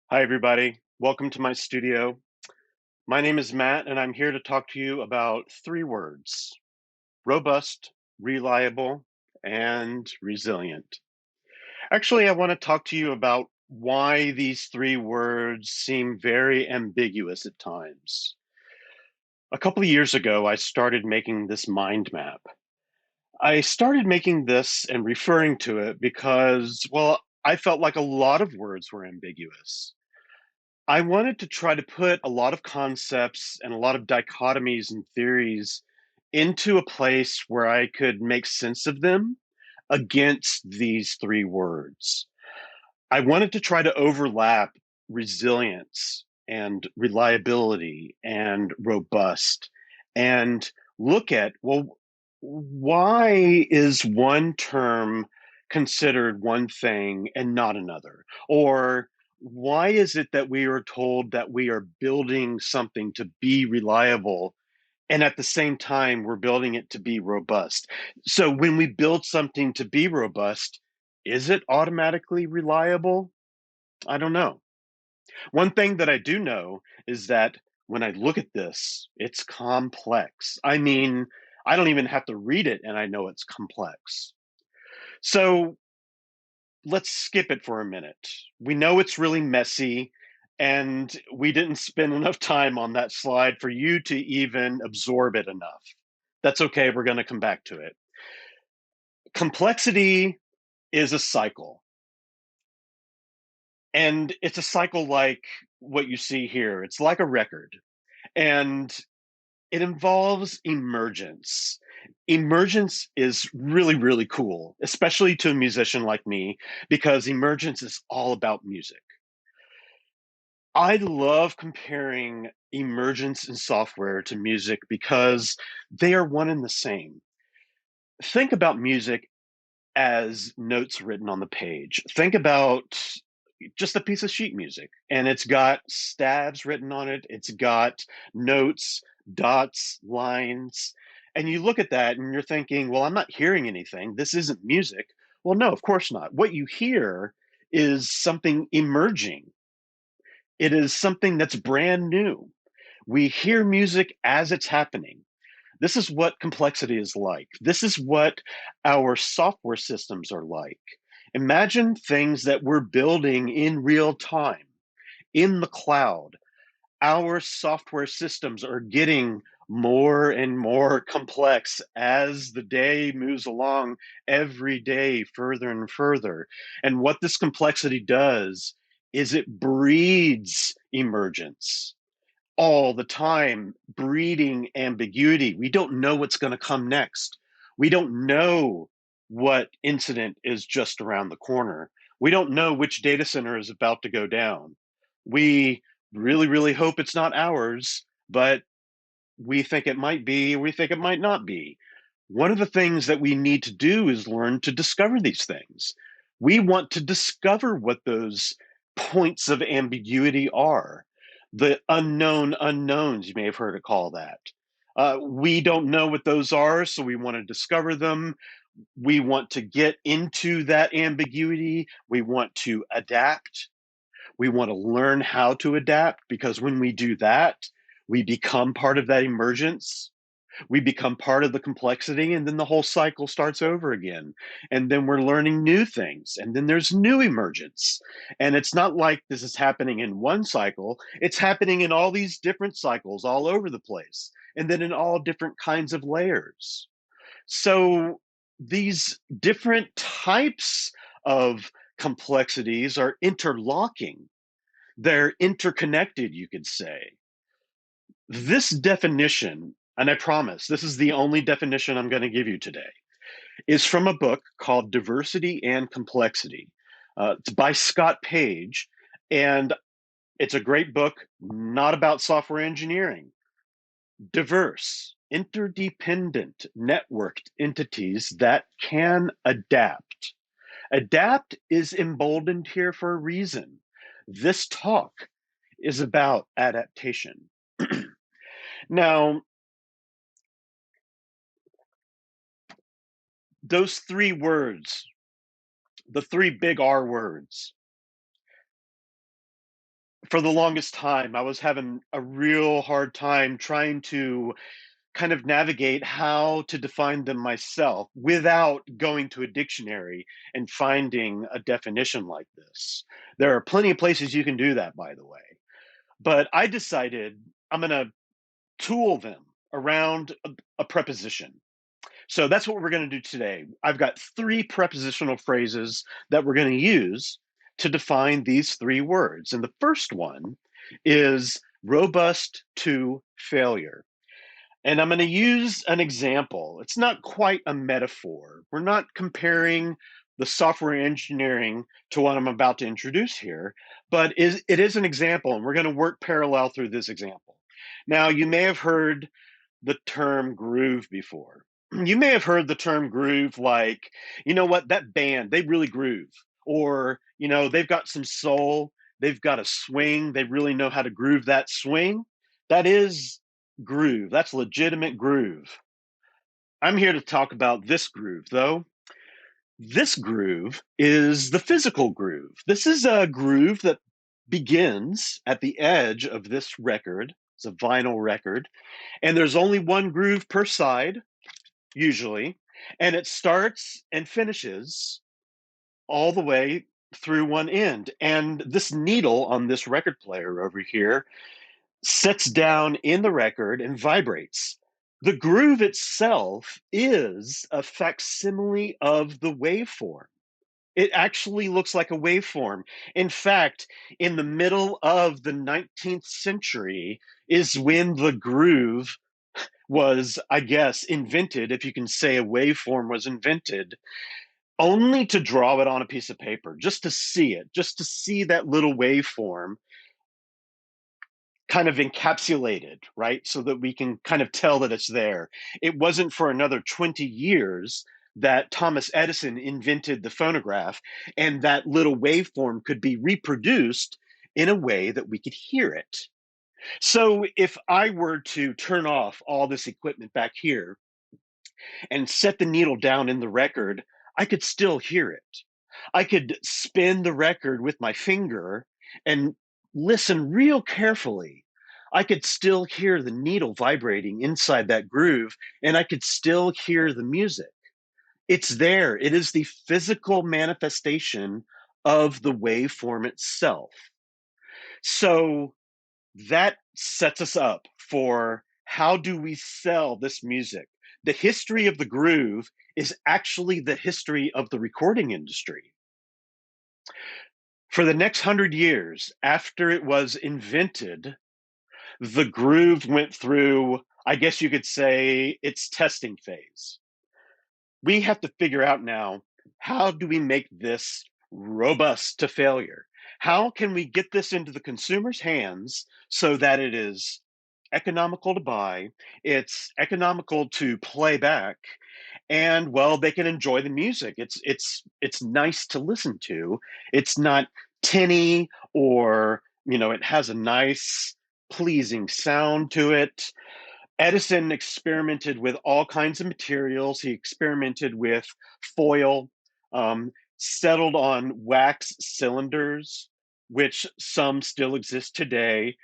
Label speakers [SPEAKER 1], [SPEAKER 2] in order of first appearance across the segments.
[SPEAKER 1] Hi, everybody. Welcome to my studio. My name is Matt, and I'm here to talk to you about three words: robust, reliable, and resilient. Actually, I want to talk to you about why these three words seem very ambiguous at times. A couple of years ago, I started making this mind map. I started making this and referring to it because, well, I felt like a lot of words were ambiguous. I wanted to try to put a lot of concepts and a lot of dichotomies and theories into a place where I could make sense of them against these three words. I wanted to try to overlap resilience and reliability and robust and look at, well, why is one term considered one thing and not another? Or why is it that we are told that we are building something to be reliable and at the same time we're building it to be robust? So when we build something to be robust, is it automatically reliable? I don't know. One thing that I do know is that when I look at this, it's complex. I mean, I don't even have to read it and I know it's complex. So let's skip it for a minute. We know it's really messy, and we didn't spend enough time on that slide for you to even absorb it enough. That's okay. We're going to come back to it. Complexity is a cycle. And it's a cycle like what you see here. It's like a record, and it involves emergence. Emergence is really, really cool, especially to a musician like me, because emergence is all about music. I love comparing emergence in software to music because they are one and the same. Think about music as notes written on the page. Think about just a piece of sheet music, and it's got stabs written on it, it's got notes, dots, lines, and you look at that and you're thinking, well, I'm not hearing anything. This isn't music. Well, no, of course not. What you hear is something emerging. It is something that's brand new. We hear music as it's happening. This is what complexity is like. This is what our software systems are like. Imagine things that we're building in real time, in the cloud. Our software systems are getting more and more complex as the day moves along, every day further and further. And what this complexity does is it breeds emergence all the time, breeding ambiguity. We don't know what's going to come next. We don't know what incident is just around the corner. We don't know which data center is about to go down. We really, really hope it's not ours, but we think it might be, we think it might not be. One of the things that we need to do is learn to discover these things. We want to discover what those points of ambiguity are, the unknown unknowns, you may have heard it call that. We don't know what those are, so we want to discover them. We want to get into that ambiguity. We want to adapt. We want to learn how to adapt, because when we do that, we become part of that emergence. We become part of the complexity, and then the whole cycle starts over again. And then we're learning new things, and then there's new emergence. And it's not like this is happening in one cycle, it's happening in all these different cycles all over the place, and then in all different kinds of layers. So these different types of complexities are interlocking, they're interconnected, you could say. This definition, and I promise this is the only definition I'm going to give you today, is from a book called Diversity and Complexity. It's by Scott Page, and it's a great book, not about software engineering. Diverse, interdependent, networked entities that can adapt. Adapt is emboldened here for a reason. This talk is about adaptation. Now, those three words, the three big R words, For the longest time, I was having a real hard time trying to kind of navigate how to define them myself without going to a dictionary and finding a definition like this. There are plenty of places you can do that, by the way. But I decided I'm going to tool them around a preposition. So that's what we're going to do today. I've got three prepositional phrases that we're going to use to define these three words. And the first one is robust to failure. And I'm going to use an example. It's not quite a metaphor. We're not comparing the software engineering to what I'm about to introduce here, but it is an example, and we're going to work parallel through this example. Now, you may have heard the term groove before. You may have heard the term groove like, you know what, that band, they really groove. Or, you know, they've got some soul, they've got a swing, they really know how to groove that swing. That is groove. That's legitimate groove. I'm here to talk about this groove, though. This groove is the physical groove. This is a groove that begins at the edge of this record. It's a vinyl record, and there's only one groove per side, usually, and it starts and finishes all the way through one end. And this needle on this record player over here sits down in the record and vibrates. The groove itself is a facsimile of the waveform. It actually looks like a waveform. In fact, in the middle of the 19th century is when the groove was, I guess, invented, if you can say a waveform was invented, only to draw it on a piece of paper, just to see it, just to see that little waveform kind of encapsulated, right? So that we can kind of tell that it's there. It wasn't for another 20 years that Thomas Edison invented the phonograph, and that little waveform could be reproduced in a way that we could hear it. So if I were to turn off all this equipment back here and set the needle down in the record, I could still hear it. I could spin the record with my finger and listen real carefully. I could still hear the needle vibrating inside that groove, and I could still hear the music. It's there. It is the physical manifestation of the waveform itself. So that sets us up for how do we sell this music? The history of the groove is actually the history of the recording industry. For the next 100 years after it was invented, the groove went through, I guess you could say, its testing phase. We have to figure out now, how do we make this robust to failure? How can we get this into the consumer's hands so that it is economical to buy, it's economical to play back, and well, they can enjoy the music. It's nice to listen to. It's not tinny, or it has a nice pleasing sound to it. Edison experimented with all kinds of materials. He experimented with foil, settled on wax cylinders, which some still exist today.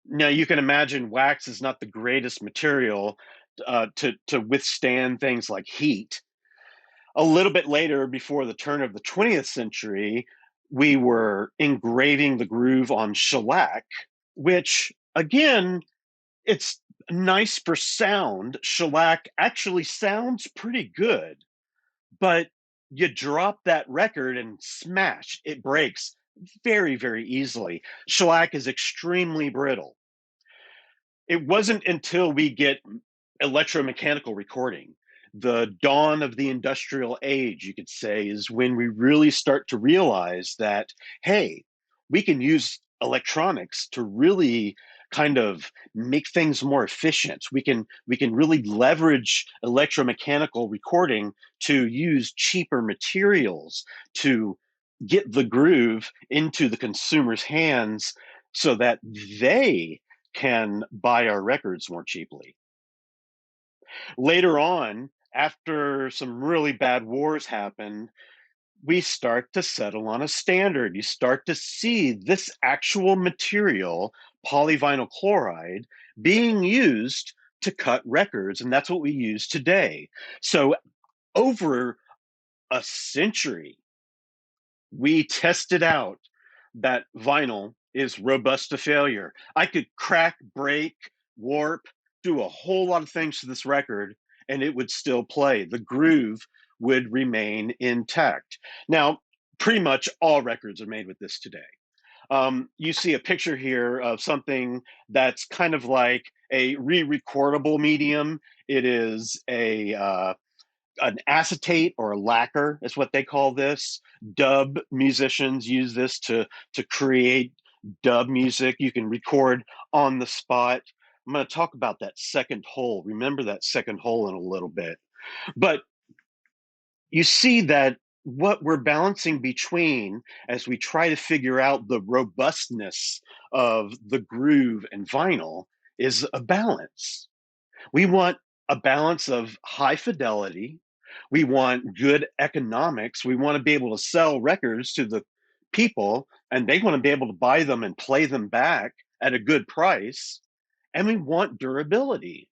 [SPEAKER 1] Now you can imagine wax is not the greatest material to withstand things like heat. A little bit later, before the turn of the 20th century, we were engraving the groove on shellac, which again, it's nice for sound. Shellac actually sounds pretty good, but you drop that record and smash, it breaks very, very easily. Shellac is extremely brittle. It wasn't until we get electromechanical recording, the dawn of the industrial age, you could say, is when we really start to realize that, hey, we can use electronics to really kind of make things more efficient. We can really leverage electromechanical recording to use cheaper materials to get the groove into the consumer's hands so that they can buy our records more cheaply. Later on, after some really bad wars happened, we start to settle on a standard. You start to see this actual material, polyvinyl chloride, being used to cut records, and that's what we use today. So over a century, we tested out that vinyl is robust to failure. I could crack, break, warp, do a whole lot of things to this record, and it would still play. The groove would remain intact. Now, pretty much all records are made with this today. You see a picture here of something that's kind of like a re-recordable medium. It is an acetate or a lacquer is what they call this. Dub musicians use this to create dub music. You can record on the spot. I'm going to talk about that second hole. Remember that second hole in a little bit. But you see that what we're balancing between as we try to figure out the robustness of the groove and vinyl is a balance. We want a balance of high fidelity. We want good economics. We want to be able to sell records to the people, and they want to be able to buy them and play them back at a good price. And we want durability.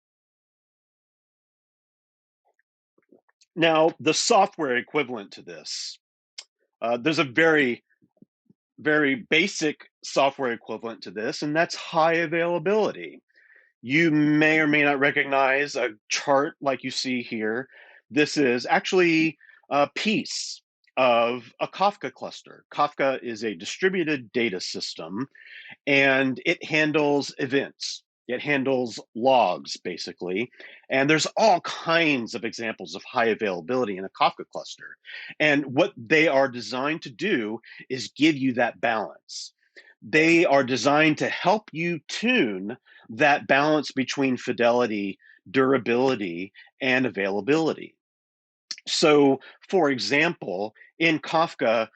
[SPEAKER 1] Now, the software equivalent to this, there's a very basic software equivalent to this, and that's high availability. You may or may not recognize a chart like you see here. This is actually a piece of a Kafka cluster. Kafka is a distributed data system, and it handles events. It handles logs, basically. And there's all kinds of examples of high availability in a Kafka cluster. And what they are designed to do is give you that balance. They are designed to help you tune that balance between fidelity, durability, and availability. So, for example, in Kafka,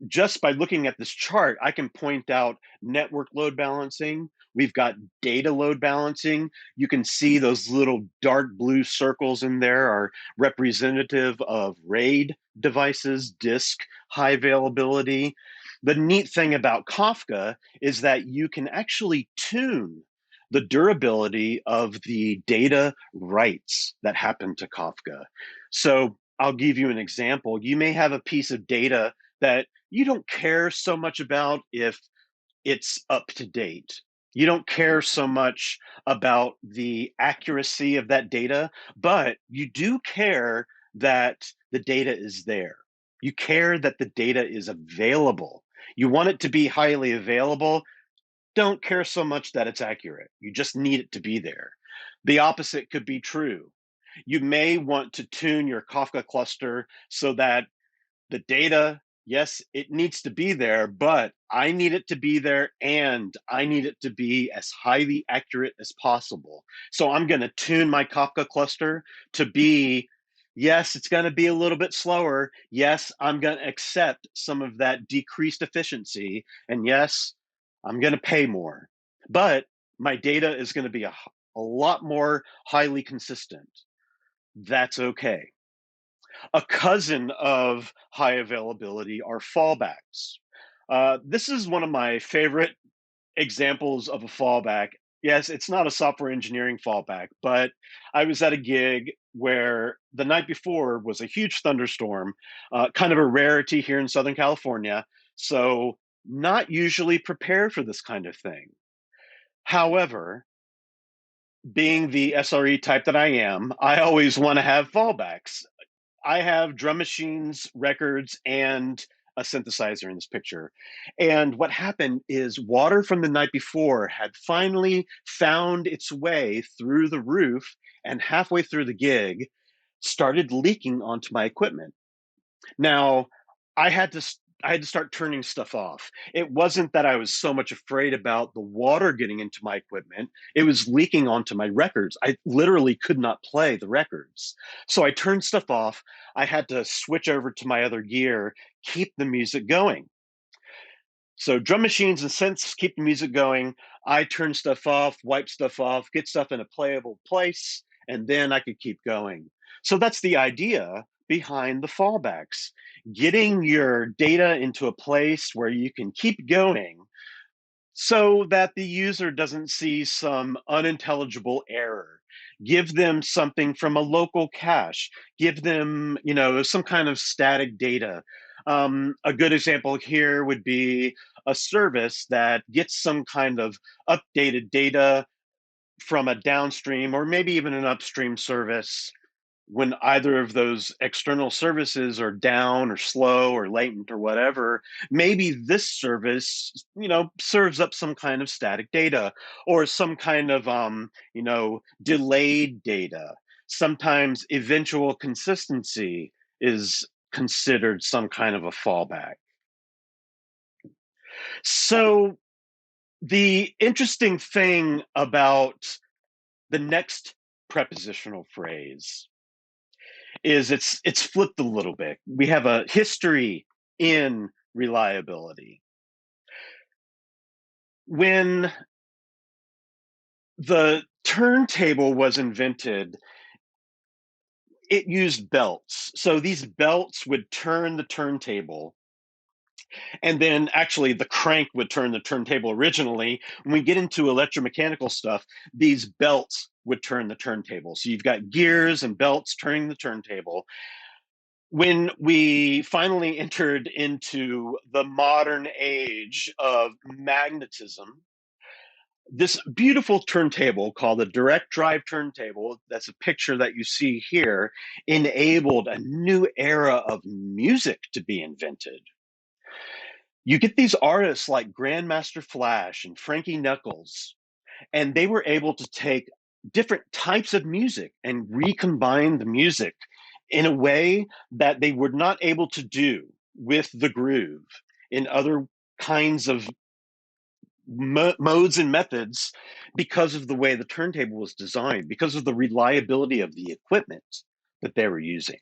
[SPEAKER 1] just by looking at this chart, I can point out network load balancing. We've got data load balancing. You can see those little dark blue circles in there are representative of RAID devices, disk high availability. The neat thing about Kafka is that you can actually tune the durability of the data writes that happen to Kafka. So I'll give you an example. You may have a piece of data that you don't care so much about if it's up to date. You don't care so much about the accuracy of that data, but you do care that the data is there. You care that the data is available. You want it to be highly available. Don't care so much that it's accurate. You just need it to be there. The opposite could be true. You may want to tune your Kafka cluster so that the data, yes, it needs to be there, but I need it to be there and I need it to be as highly accurate as possible. So I'm going to tune my Kafka cluster to be, yes, it's going to be a little bit slower. Yes, I'm going to accept some of that decreased efficiency. And yes, I'm going to pay more. But my data is going to be a lot more highly consistent. That's okay. A cousin of high availability are fallbacks. This is one of my favorite examples of a fallback. Yes, it's not a software engineering fallback, but I was at a gig where the night before was a huge thunderstorm, kind of a rarity here in Southern California. So, not usually prepared for this kind of thing. However, being the SRE type that I am, I always want to have fallbacks. I have drum machines, records, and a synthesizer in this picture. And what happened is water from the night before had finally found its way through the roof and halfway through the gig started leaking onto my equipment. Now, I had to I had to start turning stuff off. It wasn't that I was so much afraid about the water getting into my equipment. It was leaking onto my records. I literally could not play the records. So I turned stuff off. I had to switch over to my other gear, keep the music going. So drum machines and synths keep the music going. I turn stuff off, wipe stuff off, get stuff in a playable place, and then I could keep going. So that's the idea. behind the fallbacks, getting your data into a place where you can keep going so that the user doesn't see some unintelligible error. Give them something from a local cache. Give them, some kind of static data. A good example here would be a service that gets some kind of updated data from a downstream or maybe even an upstream service. When either of those external services are down or slow or latent or whatever, maybe this service, serves up some kind of static data or some kind of, delayed data. Sometimes eventual consistency is considered some kind of a fallback. So the interesting thing about the next prepositional phrase is it's flipped a little bit. We have a history in reliability. When the turntable was invented, it used belts. So these belts would turn the turntable, and then actually the crank would turn the turntable originally. When we get into electromechanical stuff, these belts would turn the turntable. So you've got gears and belts turning the turntable. When we finally entered into the modern age of magnetism, this beautiful turntable called the direct drive turntable, that's a picture that you see here, enabled a new era of music to be invented. You get these artists like Grandmaster Flash and Frankie Knuckles, and they were able to take different types of music and recombine the music in a way that they were not able to do with the groove in other kinds of modes and methods, because of the way the turntable was designed, because of the reliability of the equipment that they were using.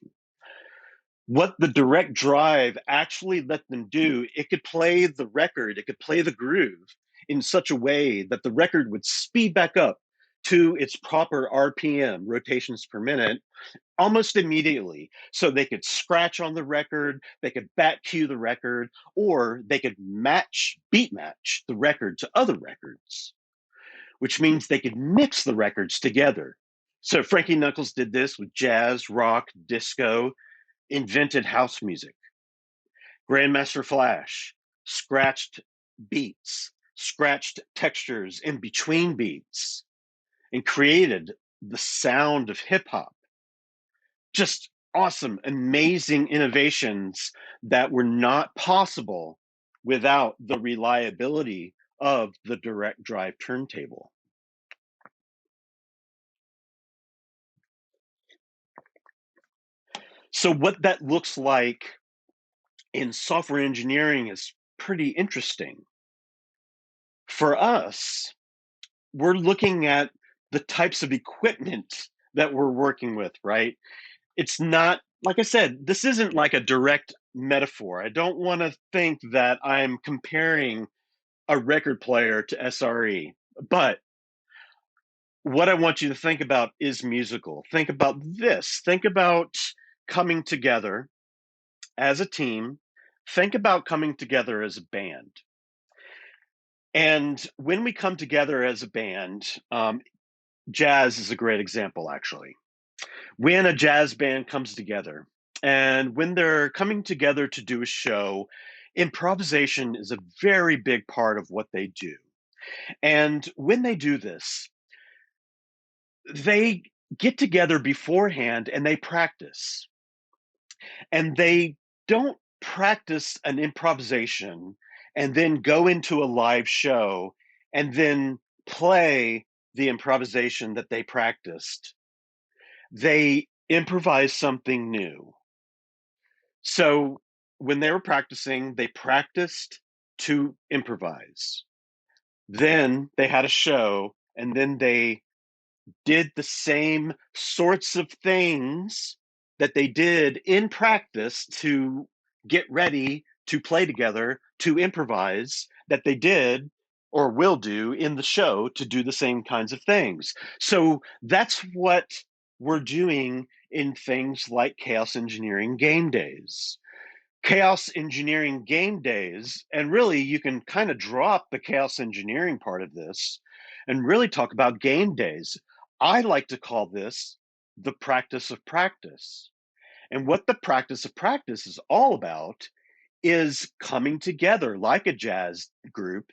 [SPEAKER 1] What the direct drive actually let them do, it could play the record, it could play the groove in such a way that the record would speed back up to its proper RPM, rotations per minute, almost immediately. So they could scratch on the record, they could back cue the record, or they could beat match the record to other records, which means they could mix the records together. So Frankie Knuckles did this with jazz, rock, disco, invented house music. Grandmaster Flash scratched beats, scratched textures in between beats, and created the sound of hip hop. Just awesome, amazing innovations that were not possible without the reliability of the direct drive turntable. So, what that looks like in software engineering is pretty interesting. For us, we're looking at the types of equipment that we're working with, right? It's not, like I said, this isn't like a direct metaphor. I don't want to think that I'm comparing a record player to SRE, but what I want you to think about is musical. Think about this. Think about coming together as a team. Think about coming together as a band. And when we come together as a band, jazz is a great example, actually. When a jazz band comes together and when they're coming together to do a show, improvisation is a very big part of what they do. And when they do this, they get together beforehand and they practice. And they don't practice an improvisation and then go into a live show and then play the improvisation that they practiced. They improvise something new. So when they were practicing, they practiced to improvise. Then they had a show, and then they did the same sorts of things that they did in practice to get ready to play together, to improvise, that they did or will do in the show to do the same kinds of things. So that's what we're doing in things like chaos engineering game days. Chaos engineering game days, and really you can kind of drop the chaos engineering part of this and really talk about game days. I like to call this the practice of practice. And what the practice of practice is all about is coming together like a jazz group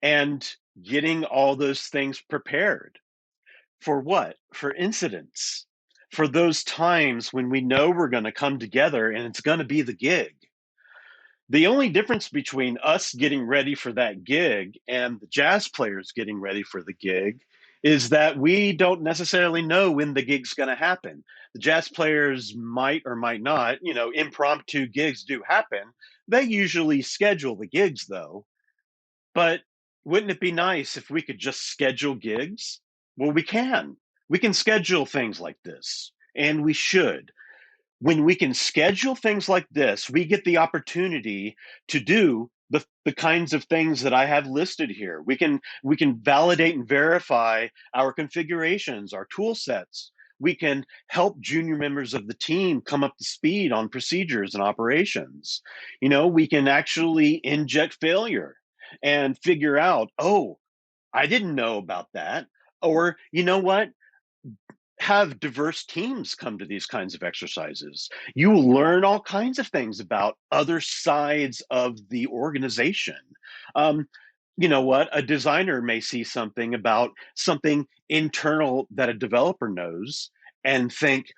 [SPEAKER 1] and getting all those things prepared. For what? For incidents. For those times when we know we're going to come together and it's going to be the gig. The only difference between us getting ready for that gig and the jazz players getting ready for the gig is that we don't necessarily know when the gig's going to happen. The jazz players might or might not, impromptu gigs do happen. They usually schedule the gigs though. But wouldn't it be nice if we could just schedule gigs? Well, we can. We can schedule things like this, and we should. When we can schedule things like this, we get the opportunity to do the kinds of things that I have listed here. We can validate and verify our configurations, our tool sets. We can help junior members of the team come up to speed on procedures and operations. We can actually inject failure and figure out, oh, I didn't know about that. Or, you know what? Have diverse teams come to these kinds of exercises. You will learn all kinds of things about other sides of the organization. Um, you know what? A designer may see something about something internal that a developer knows and think,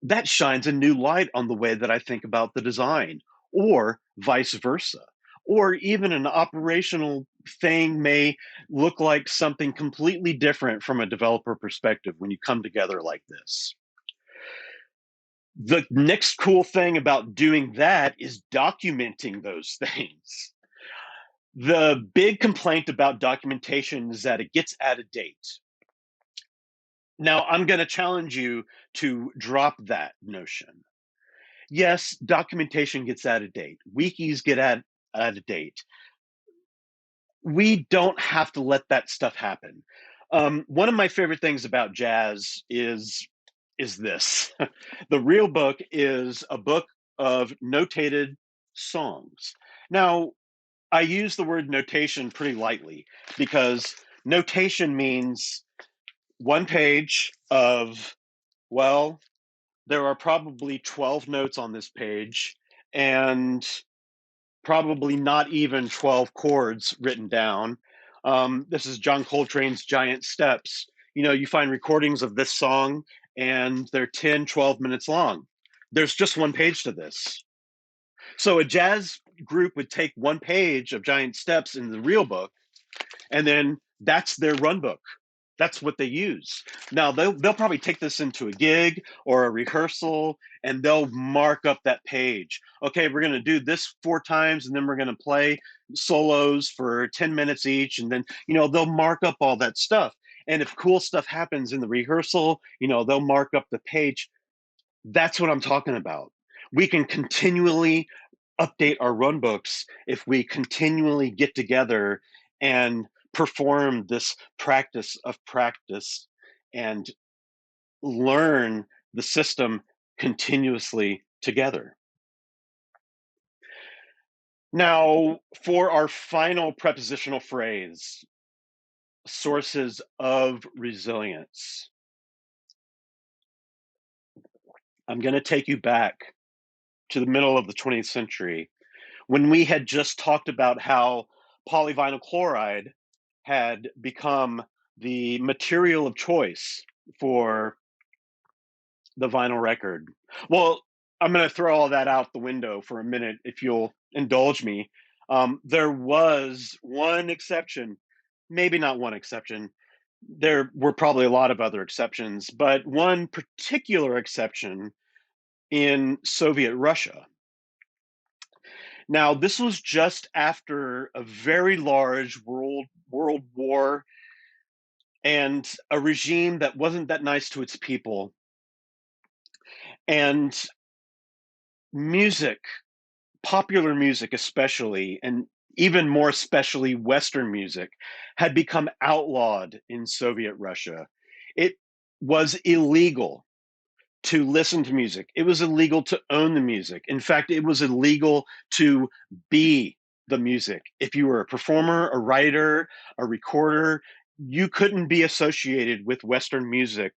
[SPEAKER 1] that shines a new light on the way that I think about the design, or vice versa. Or even an operational thing may look like something completely different from a developer perspective when you come together like this. The next cool thing about doing that is documenting those things. The big complaint about documentation is that it gets out of date. Now, I'm going to challenge you to drop that notion. Yes, documentation gets out of date. Wikis get out of date. We don't have to let that stuff happen. One of my favorite things about jazz is this. The real book is a book of notated songs. Now, I use the word notation pretty lightly because notation means one page of, well, there are probably 12 notes on this page and probably not even 12 chords written down. This is John Coltrane's Giant Steps. You find recordings of this song and they're 10, 12 minutes long. There's just one page to this. So a jazz group would take one page of Giant Steps in the real book, and then that's their run book. That's what they use. Now they'll probably take this into a gig or a rehearsal and they'll mark up that page. Okay, we're going to do this 4 times and then we're going to play solos for 10 minutes each, and then they'll mark up all that stuff. And if cool stuff happens in the rehearsal, they'll mark up the page. That's what I'm talking about. We can continually update our run books if we continually get together and perform this practice of practice and learn the system continuously together. Now, for our final prepositional phrase, sources of resilience, I'm going to take you back to the middle of the 20th century when we had just talked about how polyvinyl chloride had become the material of choice for the vinyl record. Well, I'm going to throw all that out the window for a minute, if you'll indulge me. There was one exception, maybe not one exception. There were probably a lot of other exceptions, but one particular exception in Soviet Russia. Now, this was just after a very large world war and a regime that wasn't that nice to its people. And music, popular music especially, and even more especially Western music, had become outlawed in Soviet Russia. It was illegal to listen to music. It was illegal to own the music. In fact, it was illegal to be the music. If you were a performer, a writer, a recorder, you couldn't be associated with Western music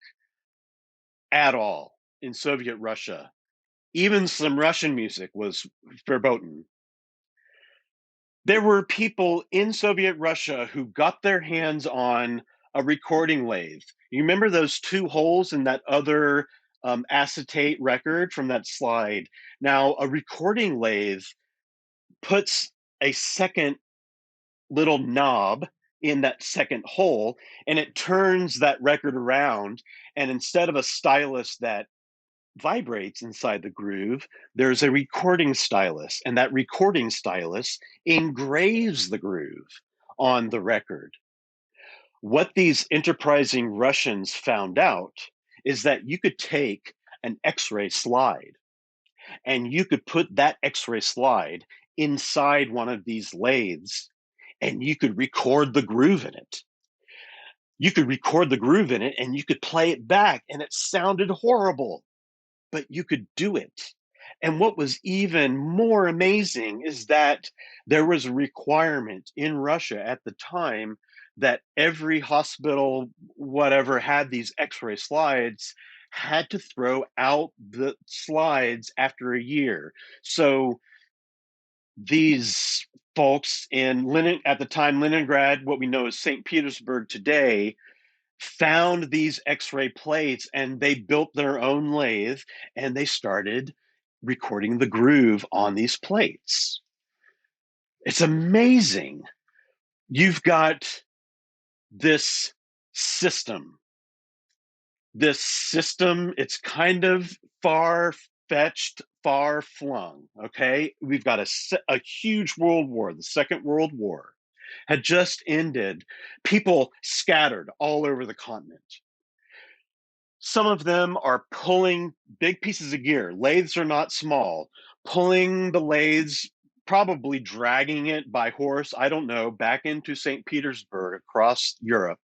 [SPEAKER 1] at all in Soviet Russia. Even some Russian music was verboten. There were people in Soviet Russia who got their hands on a recording lathe. You remember those two holes in that other acetate record from that slide? Now, a recording lathe puts a second little knob in that second hole and it turns that record around. And instead of a stylus that vibrates inside the groove, there's a recording stylus, and that recording stylus engraves the groove on the record. What these enterprising Russians found out is that you could take an X-ray slide and you could put that X-ray slide inside one of these lathes and you could record the groove in it. You could record the groove in it and you could play it back and it sounded horrible, but you could do it. And what was even more amazing is that there was a requirement in Russia at the time that every hospital, whatever, had these X-ray slides, had to throw out the slides after a year. So these folks in at the time Leningrad, what we know as St. Petersburg today, found these X-ray plates and they built their own lathe and they started recording the groove on these plates. It's amazing. You've got this system. This system, it's kind of far-fetched, far-flung, okay? We've got a huge world war, the Second World War, had just ended, people scattered all over the continent. Some of them are pulling big pieces of gear. Lathes are not small. Pulling the lathes, probably dragging it by horse, I don't know, back into St. Petersburg across Europe.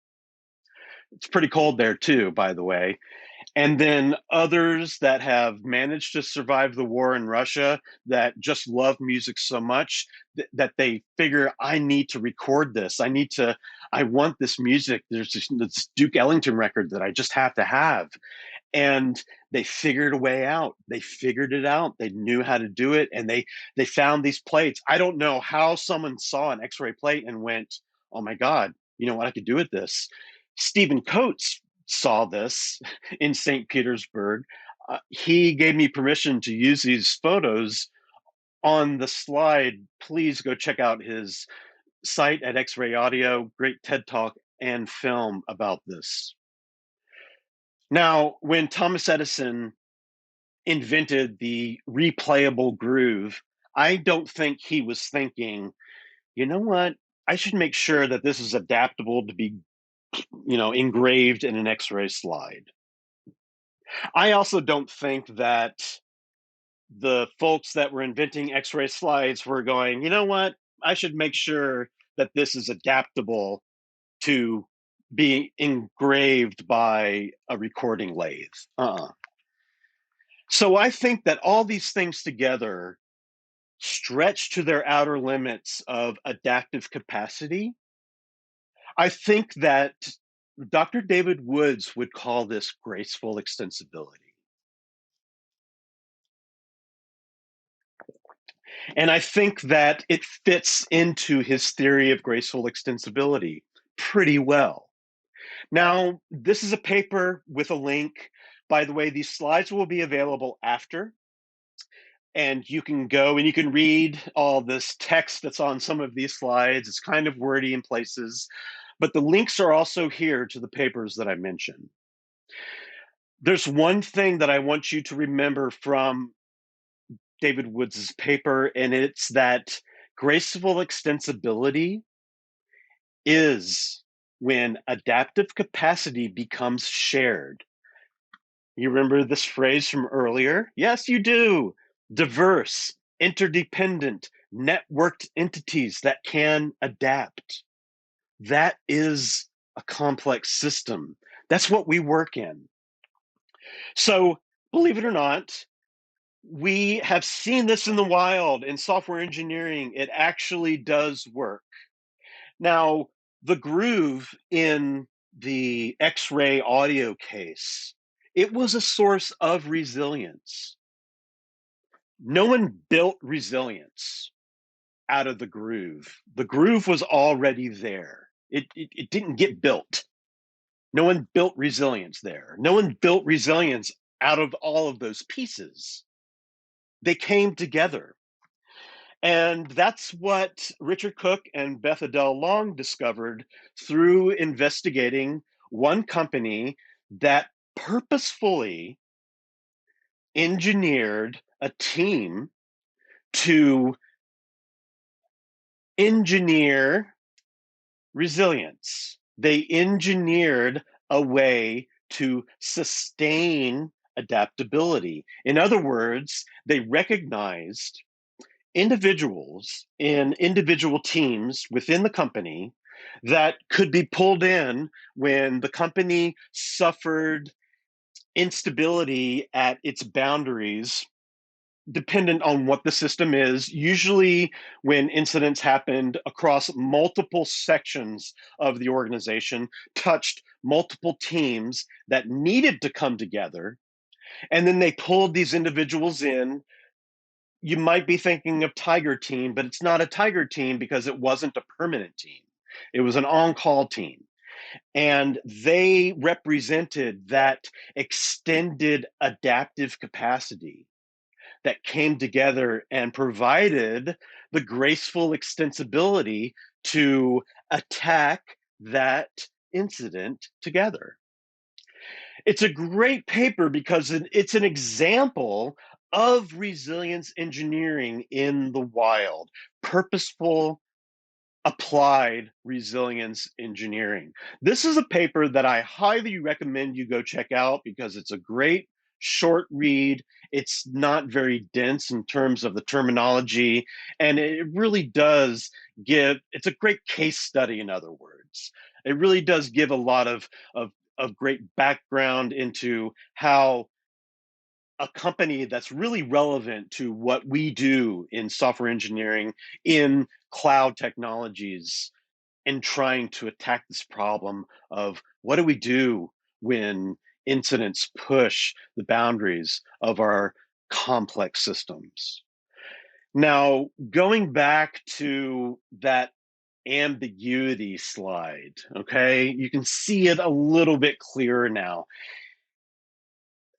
[SPEAKER 1] It's pretty cold there too, by the way. And then others that have managed to survive the war in Russia that just love music so much that they figure, I need to record this. I want this music. There's this Duke Ellington record that I just have to have. And they figured a way out. They figured it out. They knew how to do it. And they found these plates. I don't know how someone saw an X-ray plate and went, oh my God, you know what I could do with this? Stephen Coates saw this in St. Petersburg. He gave me permission to use these photos on the slide. Please go check out his site at X-Ray Audio, great TED Talk and film about this. Now, when Thomas Edison invented the replayable groove, I don't think he was thinking, you know what, I should make sure that this is adaptable to be, engraved in an X-ray slide. I also don't think that the folks that were inventing X-ray slides were going, you know what, I should make sure that this is adaptable to be engraved by a recording lathe. So I think that all these things together stretch to their outer limits of adaptive capacity. I think that Dr. David Woods would call this graceful extensibility. And I think that it fits into his theory of graceful extensibility pretty well. Now, this is a paper with a link. By the way, these slides will be available after, and you can go and you can read all this text that's on some of these slides. It's kind of wordy in places, but the links are also here to the papers that I mentioned. There's one thing that I want you to remember from David Woods's paper, and it's that graceful extensibility is when adaptive capacity becomes shared. You remember this phrase from earlier? Yes, you do. Diverse, interdependent, networked entities that can adapt. That is a complex system That's what we work in. So, believe it or not, we have seen this in the wild in software engineering. It actually does work. Now, the groove in the X-ray audio case, it was a source of resilience. No one built resilience out of the groove. The groove was already there. It didn't get built. No one built resilience there. No one built resilience out of all of those pieces. They came together. And that's what Richard Cook and Beth Adele Long discovered through investigating one company that purposefully engineered a team to engineer resilience. They engineered a way to sustain adaptability. In other words, they recognized individuals in individual teams within the company that could be pulled in when the company suffered instability at its boundaries, dependent on what the system is. Usually, when incidents happened across multiple sections of the organization, touched multiple teams that needed to come together, and then they pulled these individuals in. You might be thinking of Tiger Team, but it's not a Tiger Team because it wasn't a permanent team. It was an on-call team. And they represented that extended adaptive capacity that came together and provided the graceful extensibility to attack that incident together. It's a great paper because it's an example of resilience engineering in the wild, purposeful, applied resilience engineering. This is a paper that I highly recommend you go check out because it's a great short read. It's not very dense in terms of the terminology, and it really does it's a great case study, in other words. It really does give a lot of great background into how a company that's really relevant to what we do in software engineering, in cloud technologies, in trying to attack this problem of what do we do when incidents push the boundaries of our complex systems. Now, going back to that ambiguity slide, okay, you can see it a little bit clearer now.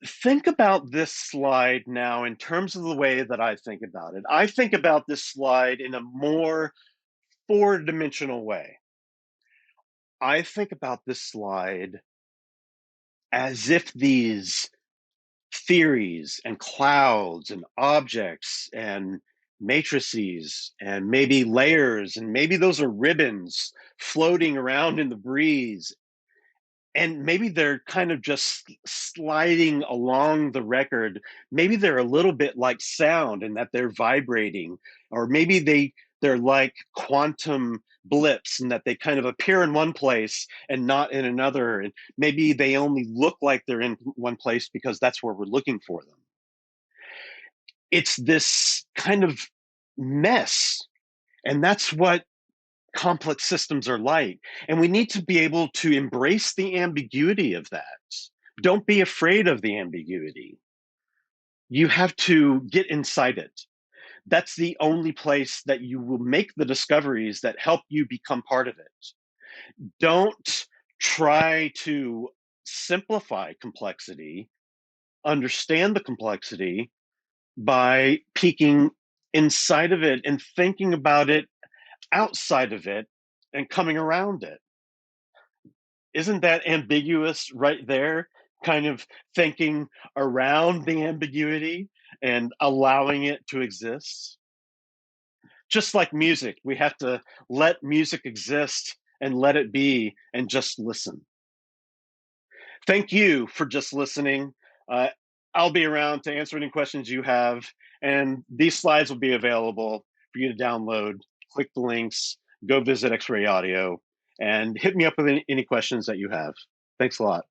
[SPEAKER 1] Think about this slide now in terms of the way that I think about it. I think about this slide in a more four-dimensional way. I think about this slide as if these theories and clouds and objects and matrices and maybe layers, and maybe those are ribbons floating around in the breeze, and maybe they're kind of just sliding along the record. Maybe they're a little bit like sound in that they're vibrating, or maybe they're like quantum blips and that they kind of appear in one place and not in another, and maybe they only look like they're in one place because that's where we're looking for them. It's this kind of mess, and that's what complex systems are like. And we need to be able to embrace the ambiguity of that. Don't be afraid of the ambiguity. You have to get inside it. That's the only place that you will make the discoveries that help you become part of it. Don't try to simplify complexity, understand the complexity by peeking inside of it and thinking about it outside of it and coming around it. Isn't that ambiguous right there? Kind of thinking around the ambiguity and allowing it to exist. Just like music, we have to let music exist and let it be and just listen. Thank you for just listening. Uh, I'll be around to answer any questions you have, and these slides will be available for you to download. Click the links, go visit X-Ray Audio, and hit me up with any questions that you have. Thanks a lot.